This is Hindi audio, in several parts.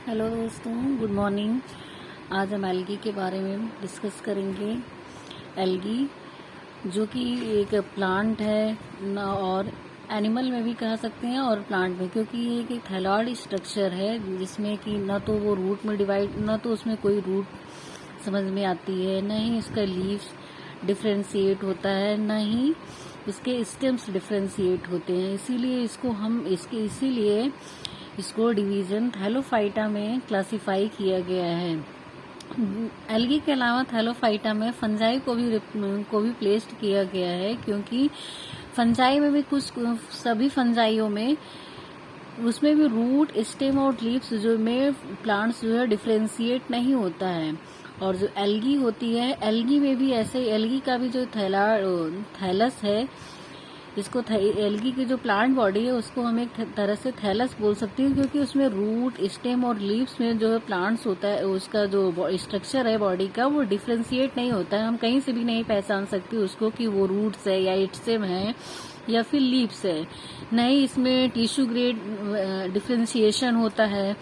हेलो दोस्तों, गुड मॉर्निंग। आज हम एल्गी के बारे में डिस्कस करेंगे। एल्गी जो कि एक प्लांट है और एनिमल में भी कह सकते हैं और प्लांट में, क्योंकि ये एक थैलॉइड स्ट्रक्चर है जिसमें कि न तो वो रूट में डिवाइड, न तो उसमें कोई रूट समझ में आती है, न ही उसका लीव्स डिफ्रेंशिएट होता है, न ही इसके स्टेम्स डिफ्रेंशिएट होते हैं। इसीलिए इसको डिवीजन थैलोफाइटा में क्लासिफाई किया गया है। एल्गी के अलावा थैलोफाइटा में फंजाई को भी प्लेस्ड किया गया है, क्योंकि फंजाई में भी सभी फंजाइयों में उसमें भी रूट, स्टेम और लीव्स जो में प्लांट्स जो है डिफ्रेंशिएट नहीं होता है। और जो एल्गी होती है, एल्गी में भी ऐसे एल्गी का भी जो थैलस है, इसको एल्गी की जो प्लांट बॉडी है उसको हम एक तरह से थैलस बोल सकते हैं, क्योंकि उसमें रूट, स्टेम और लीव्स में जो है प्लांट्स होता है, उसका जो स्ट्रक्चर है बॉडी का वो डिफ्रेंशिएट नहीं होता है। हम कहीं से भी नहीं पहचान सकते उसको कि वो रूट्स है या स्टेम है या फिर लीव्स है। नहीं, इसमें टिश्यू ग्रेड डिफ्रेंशिएशन होता है।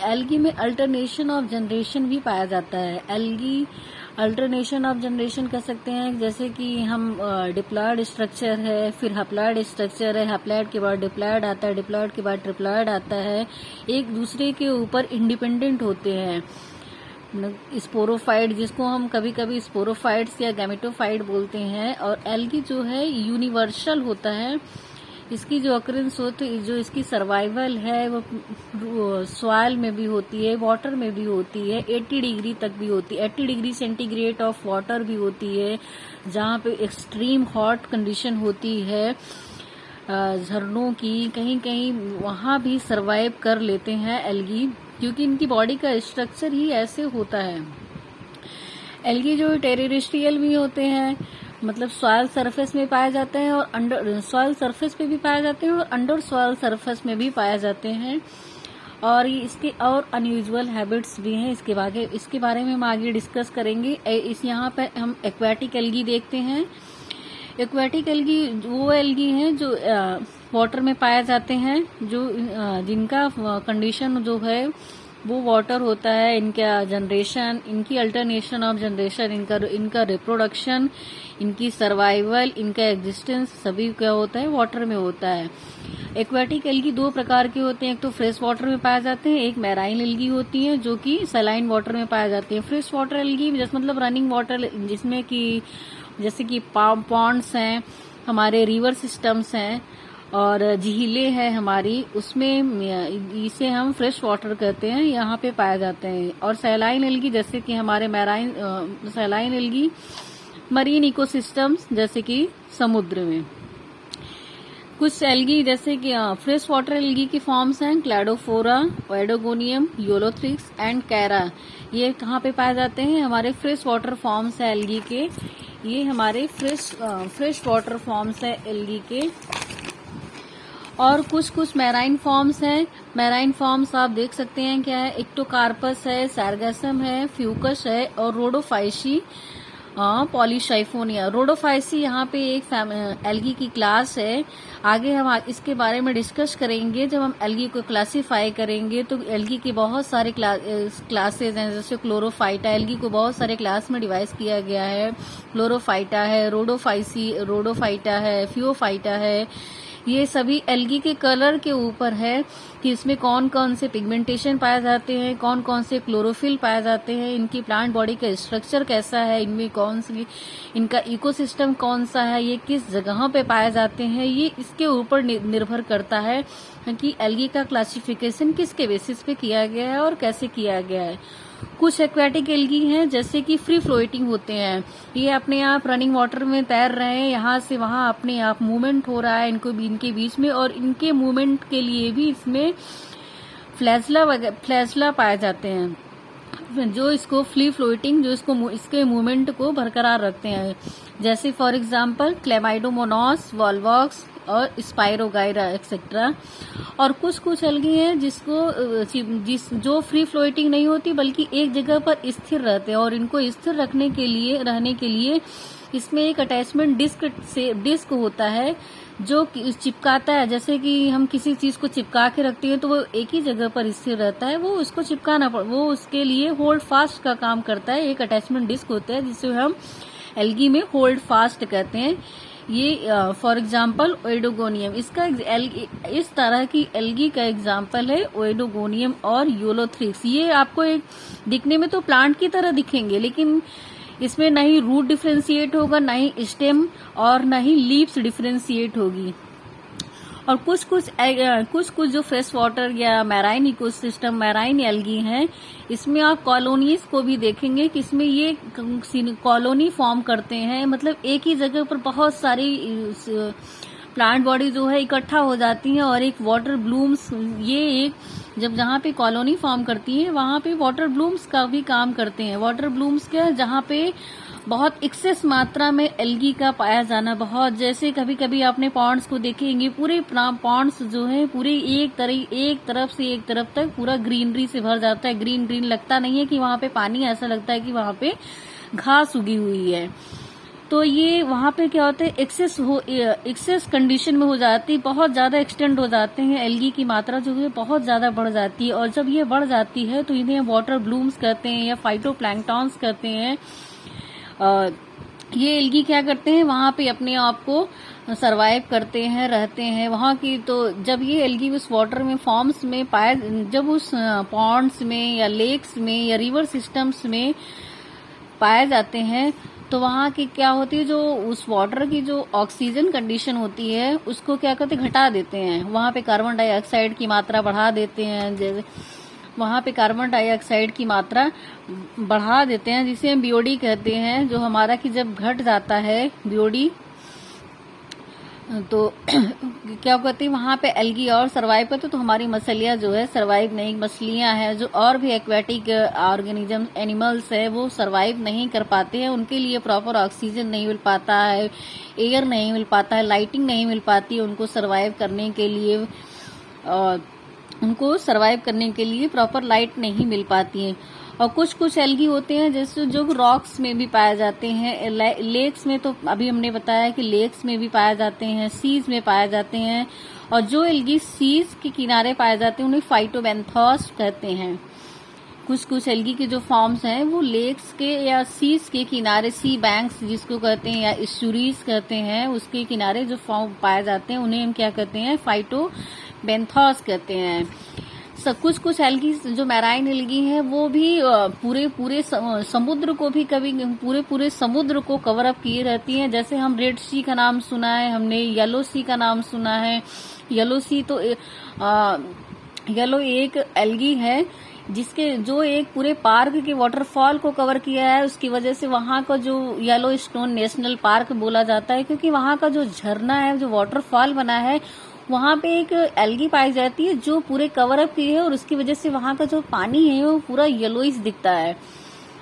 एल्गी में अल्टरनेशन ऑफ जनरेशन भी पाया जाता है। एल्गी अल्टरनेशन ऑफ जनरेशन कह सकते हैं, जैसे कि हम डिप्लॉयड स्ट्रक्चर है, फिर हप्लॉयड स्ट्रक्चर है, हप्लॉयड के बाद डिप्लॉयड आता है, डिप्लॉयड के बाद ट्रिप्लॉयड आता है, एक दूसरे के ऊपर इंडिपेंडेंट होते हैं। स्पोरोफाइट, जिसको हम कभी कभी स्पोरोफाइट्स या गैमेटोफाइट बोलते हैं। और एल्गी जो है यूनिवर्सल होता है। इसकी जो अकरेंस होती है, जो इसकी सर्वाइवल है, वो सॉइल में भी होती है, वाटर में भी होती है, 80 डिग्री तक भी होती है, 80 डिग्री सेंटीग्रेड ऑफ वाटर भी होती है, जहाँ पे एक्सट्रीम हॉट कंडीशन होती है झरनों की, कहीं कहीं वहाँ भी सरवाइव कर लेते हैं एल्गी, क्योंकि इनकी बॉडी का स्ट्रक्चर ही ऐसे होता है। एल्गी जो टेरेस्ट्रियल भी होते हैं, मतलब सॉइल सरफेस में पाए जाते हैं और अंडर सॉइल सरफेस पे भी पाए जाते हैं और अंडर सॉइल सरफेस में भी पाए जाते हैं। और इसके और अनयूजुअल हैबिट्स भी हैं। इसके बारे में हम आगे डिस्कस करेंगे। इस यहाँ पे हम एक्वेटिक एल्गी देखते हैं। एक्वेटिक एल्गी वो एल्गी हैं जो वाटर में पाए जाते हैं, जो जिनका कंडीशन जो है वो वाटर होता है। इनका जनरेशन, इनकी अल्टरनेशन ऑफ जनरेशन, इनका रिप्रोडक्शन, इनकी सर्वाइवल, इनका एग्जिस्टेंस सभी क्या होता है, वाटर में होता है। एक्वेटिक एल्गी दो प्रकार के होते हैं, एक तो फ्रेश वाटर में पाए जाते हैं, एक मैराइन एल्गी होती है जो कि सलाइन वाटर में पाए जाते हैं। फ्रेश वाटर एल्गी मतलब रनिंग वाटर, जिसमें कि जैसे कि पॉन्ड्स हैं, हमारे रिवर सिस्टम्स हैं और झीलें हैं हमारी, उसमें इसे हम फ्रेश वाटर कहते हैं, यहाँ पे पाए जाते हैं। और सैलाइन एल्गी जैसे कि हमारे सैलाइन एल्गी मरीन इकोसिस्टम्स, जैसे कि समुद्र में। कुछ एल्गी जैसे कि फ्रेश वाटर एल्गी की फॉर्म्स हैं क्लैडोफोरा, ओएडोगोनियम, यूलोथ्रिक्स एंड कैरा। ये कहाँ पे पाए जाते हैं, हमारे फ्रेश वाटर फॉर्म्स है एल्गी के। ये हमारे फ्रेश वाटर फॉर्म्स है एल्गी के। और कुछ मैराइन फॉर्म्स हैं। मैराइन फॉर्म्स आप देख सकते हैं क्या है, इक्टोकार्पस है, सार्गेसम है, फ्यूकस है और रोडोफाइसी, पॉलीसाइफोनिया। रोडोफाइसी यहाँ पे एक एल्गी की क्लास है। आगे हम इसके बारे में डिस्कस करेंगे जब हम एल्गी को क्लासिफाई करेंगे। तो एल्गी के बहुत सारे क्लासेज हैं, जैसे क्लोरोफाइटा। एल्गी को बहुत सारे क्लास में डिवाइड किया गया है। क्लोरोफाइटा है, रोडोफाइटा है, फ्यूओफाइटा है। ये सभी एल्गी के कलर के ऊपर है कि इसमें कौन कौन से पिगमेंटेशन पाए जाते हैं, कौन कौन से क्लोरोफिल पाए जाते हैं, इनकी प्लांट बॉडी का स्ट्रक्चर कैसा है, इनमें कौन सी, इनका इकोसिस्टम कौन सा है, ये किस जगह पे पाए जाते हैं, ये इसके ऊपर निर्भर करता है कि एल्गी का क्लासिफिकेशन किसके बेसिस पे किया गया है और कैसे किया गया है। कुछ एक्वेटिक एल्गी हैं जैसे कि फ्री फ्लोटिंग होते हैं, ये अपने आप रनिंग वाटर में तैर रहे हैं, यहाँ से वहाँ अपने आप मूवमेंट हो रहा है इनके बीच में, और इनके मूवमेंट के लिए भी इसमें फ्लैजला पाए जाते हैं, जो इसको फ्री फ्लोटिंग, जो इसके मूवमेंट को बरकरार रखते हैं। जैसे फॉर एग्जांपल क्लेमाइडोमोनास, वॉल्वॉक्स और स्पाइरोगाइरा एक्सेट्रा। और कुछ एल्गी हैं जो फ्री फ्लोटिंग नहीं होती बल्कि एक जगह पर स्थिर रहते हैं, और इनको स्थिर रहने के लिए इसमें एक अटैचमेंट डिस्क होता है, जो चिपकाता है, जैसे कि हम किसी चीज को चिपका के रखते हैं तो वो एक ही जगह पर स्थिर रहता है, वो उसको चिपकाना वो उसके लिए होल्ड फास्ट का काम करता है। एक अटैचमेंट डिस्क होता है जिसे हम एल्गी में होल्ड फास्ट कहते हैं। ये फॉर एग्जाम्पल ओइडोगोनियम, इसका इस तरह की एल्गी का एग्जाम्पल है ओइडोगोनियम और यूलोथ्रिक्स। ये आपको एक दिखने में तो प्लांट की तरह दिखेंगे, लेकिन इसमें न ही रूट डिफ्रेंशिएट होगा, न ही स्टेम और न ही लीव्स डिफ्रेंशिएट होगी। और कुछ कुछ जो फ्रेश वाटर या मैराइन इकोसिस्टम, मैराइन एल्गी हैं, इसमें आप कॉलोनीज को भी देखेंगे कि इसमें ये कॉलोनी फॉर्म करते हैं, मतलब एक ही जगह पर बहुत सारी प्लांट बॉडी जो है इकट्ठा हो जाती है और एक वाटर ब्लूम्स, ये एक जब जहाँ पे कॉलोनी फॉर्म करती है वहां पे वाटर ब्लूम्स का भी काम करते हैं। वाटर ब्लूम्स क्या, जहाँ पे बहुत एक्सेस मात्रा में एल्गी का पाया जाना, बहुत, जैसे कभी कभी आपने पॉन्ड्स को देखेंगे, पूरे पॉन्ड्स जो है पूरे एक तरफ से एक तरफ तक पूरा ग्रीनरी से भर जाता है। ग्रीन ग्रीन लगता नहीं है कि वहां पे पानी, ऐसा लगता है कि वहां पे घास उगी हुई है। तो ये वहां पे क्या होता है, एक्सेस कंडीशन में हो जाती है, बहुत ज्यादा एक्सटेंड हो जाते हैं, एल्गी की मात्रा जो है बहुत ज्यादा बढ़ जाती है। और जब ये बढ़ जाती है तो इन्हें वाटर ब्लूम्स कहते हैं या फाइटोप्लैंक्टॉन्स कहते हैं। ये एल्गी क्या करते हैं, वहां पे अपने आप को सरवाइव करते हैं, रहते हैं वहां की। तो जब ये एल्गी उस वाटर में फॉर्म्स में जब उस पॉन्ड्स में या लेक्स में या रिवर सिस्टम्स में पाए जाते हैं तो वहां की क्या होती है, जो उस वाटर की जो ऑक्सीजन कंडीशन होती है उसको क्या करते हैं, घटा देते हैं। वहां पे कार्बन डाइऑक्साइड की मात्रा बढ़ा देते हैं, जैसे वहां पे कार्बन डाइऑक्साइड की मात्रा बढ़ा देते हैं, जिसे हम बीओडी कहते हैं। जो हमारा कि जब घट जाता है बीओडी तो क्या कहते हैं, वहां पे एल्गी और सरवाइव करते, तो हमारी मछलियां जो है सरवाइव नहीं, मछलियां हैं जो और भी एक्वेटिक ऑर्गेनिज्म एनिमल्स है वो सरवाइव नहीं कर पाते हैं। उनके लिए प्रॉपर ऑक्सीजन नहीं मिल पाता है, एयर नहीं मिल पाता है, लाइटिंग नहीं मिल पाती है उनको सरवाइव करने के लिए। उनको सरवाइव करने के लिए प्रॉपर लाइट नहीं मिल पाती है। और कुछ एल्गी होते हैं जैसे जो रॉक्स में भी पाए जाते हैं, लेक्स में तो अभी हमने बताया कि लेक्स में भी पाए जाते हैं, सीज में पाए जाते हैं। और जो एल्गी सीज के किनारे पाए जाते हैं उन्हें फाइटोबैंथोस कहते हैं। कुछ एल्गी के जो फॉर्म्स हैं वो लेक्स के या सीज के किनारे, सी बैंक्स जिसको कहते हैं या एस्चुरीज कहते हैं, उसके किनारे जो फॉर्म पाए जाते हैं उन्हें हम क्या कहते हैं, फाइटोबैंथोस कहते हैं। कुछ एल्गी जो मैराइन एल्गी है वो भी पूरे समुद्र को भी कभी पूरे समुद्र को कवर अप किए रहती हैं। जैसे हम रेड सी का नाम सुना है हमने, येलो सी का नाम सुना है। येलो सी तो येलो एक एल्गी है जिसके जो एक पूरे पार्क के वाटरफॉल को कवर किया है। उसकी वजह से वहां का जो येलो स्टोन नेशनल पार्क बोला जाता है, क्योंकि वहां का जो झरना है, जो वाटरफॉल बना है, वहां पे एक एल्गी पाई जाती है जो पूरे कवर अप की है और उसकी वजह से वहां का जो पानी है वो पूरा येलोइश दिखता है।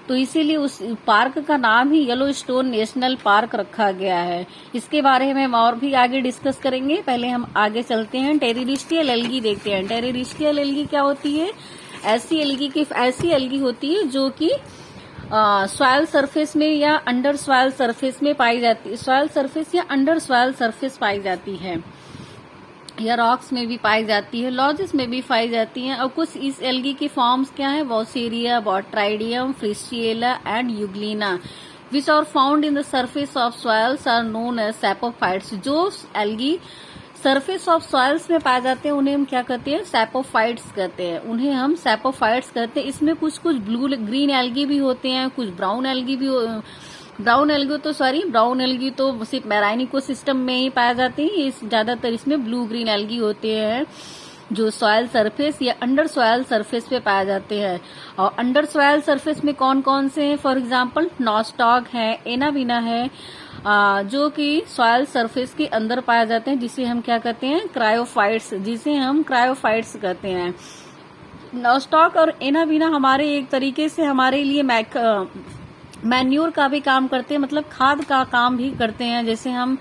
तो इसीलिए उस पार्क का नाम ही येलो स्टोन नेशनल पार्क रखा गया है। इसके बारे में हम और भी आगे डिस्कस करेंगे, पहले हम आगे चलते हैं। टेरिस्ट्रियल एल्गी देखते हैं। टेरिस्ट्रियल एल्गी क्या होती है, ऐसी एल्गी होती है जो कि सॉइल सरफेस में या अंडर सॉइल सरफेस में पाई जाती है, सॉइल सरफेस या अंडर सॉइल सरफेस पाई जाती है, या रॉक्स में भी पाई जाती है, लॉजेस में भी पाई जाती हैं। और कुछ इस एल्गी के फॉर्म्स क्या है, Vaucheria, Botrydium, Fritschiella and Euglena which are found in the surface of soils are known as saprophytes. जो एल्गी सरफेस ऑफ सॉइल्स में पाए जाते हैं उन्हें हम क्या कहते हैं, सैपोफाइट्स कहते हैं, उन्हें हम सैपोफाइट्स कहते हैं। इसमें कुछ ब्लू ग्रीन एल्गी भी होते हैं, कुछ ब्राउन एल्गी भी ब्राउन एल्गी तो सिर्फ मैराइन इकोसिस्टम में ही पाए जाते हैं। ज्यादातर इसमें ब्लू ग्रीन एल्गी होते हैं जो सॉयल सरफेस या अंडर सॉयल सरफेस पे पाए जाते हैं। और अंडर सॉयल सरफेस में कौन कौन से हैं, फॉर एग्जांपल नॉस्टॉक है, एनाविना है, जो कि सॉयल सरफेस के अंदर पाए जाते हैं, जिसे हम क्या कहते हैं, क्रायोफाइट्स कहते हैं। नॉस्टॉक और एनाविना हमारे एक तरीके से हमारे लिए मैन्योर का भी काम करते हैं, मतलब खाद का काम भी करते हैं। जैसे हम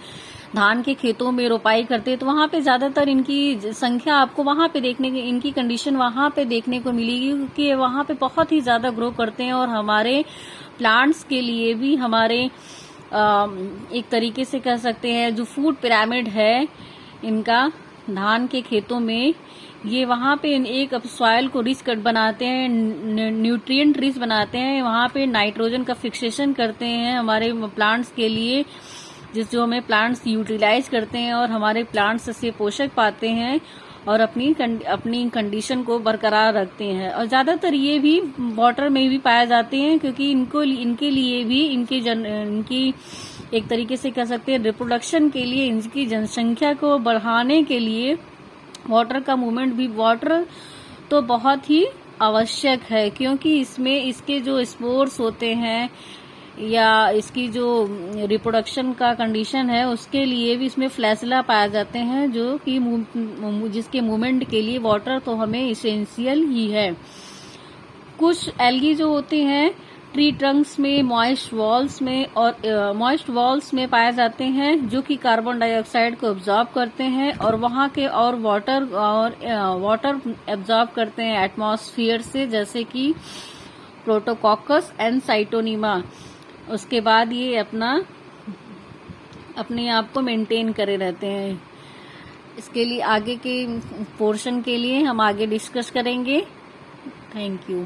धान के खेतों में रोपाई करते हैं तो वहां पे ज्यादातर इनकी संख्या आपको वहां पे इनकी कंडीशन वहां पे देखने को मिलेगी, क्योंकि वहां पे बहुत ही ज्यादा ग्रो करते हैं और हमारे प्लांट्स के लिए भी, हमारे एक तरीके से कह सकते हैं जो फूड पिरामिड है इनका धान के खेतों में, ये वहाँ पे एक सॉइल को रिच बनाते हैं, न्यूट्रिएंट रिच बनाते हैं, वहाँ पे नाइट्रोजन का फिक्सेशन करते हैं हमारे प्लांट्स के लिए, जो हमें प्लांट्स यूटिलाइज करते हैं और हमारे प्लांट्स से पोषक पाते हैं और अपनी कंडीशन को बरकरार रखते हैं। और ज्यादातर ये भी वाटर में भी पाए जाते हैं, क्योंकि इनके लिए भी इनकी एक तरीके से कह सकते हैं रिप्रोडक्शन के लिए, इनकी जनसंख्या को बढ़ाने के लिए वाटर का मूवमेंट भी, वाटर तो बहुत ही आवश्यक है, क्योंकि इसमें इसके जो स्पोर्स होते हैं या इसकी जो रिप्रोडक्शन का कंडीशन है उसके लिए भी इसमें फ्लैसिला पाए जाते हैं, जो कि जिसके मूवमेंट के लिए वाटर तो हमें इसेंशियल ही है। कुछ एल्गी जो होते हैं ट्री ट्रंक्स में, मॉइस्ट वॉल्स में पाए जाते हैं, जो कि कार्बन डाइऑक्साइड को एब्जॉर्ब करते हैं और वहां के और वाटर एब्जॉर्ब करते हैं एटमॉस्फेयर से, जैसे कि प्रोटोकॉकस एंड साइटोनीमा। उसके बाद ये अपने आप को मेंटेन करे रहते हैं। इसके लिए आगे के पोर्शन के लिए हम आगे डिस्कस करेंगे। Thank you.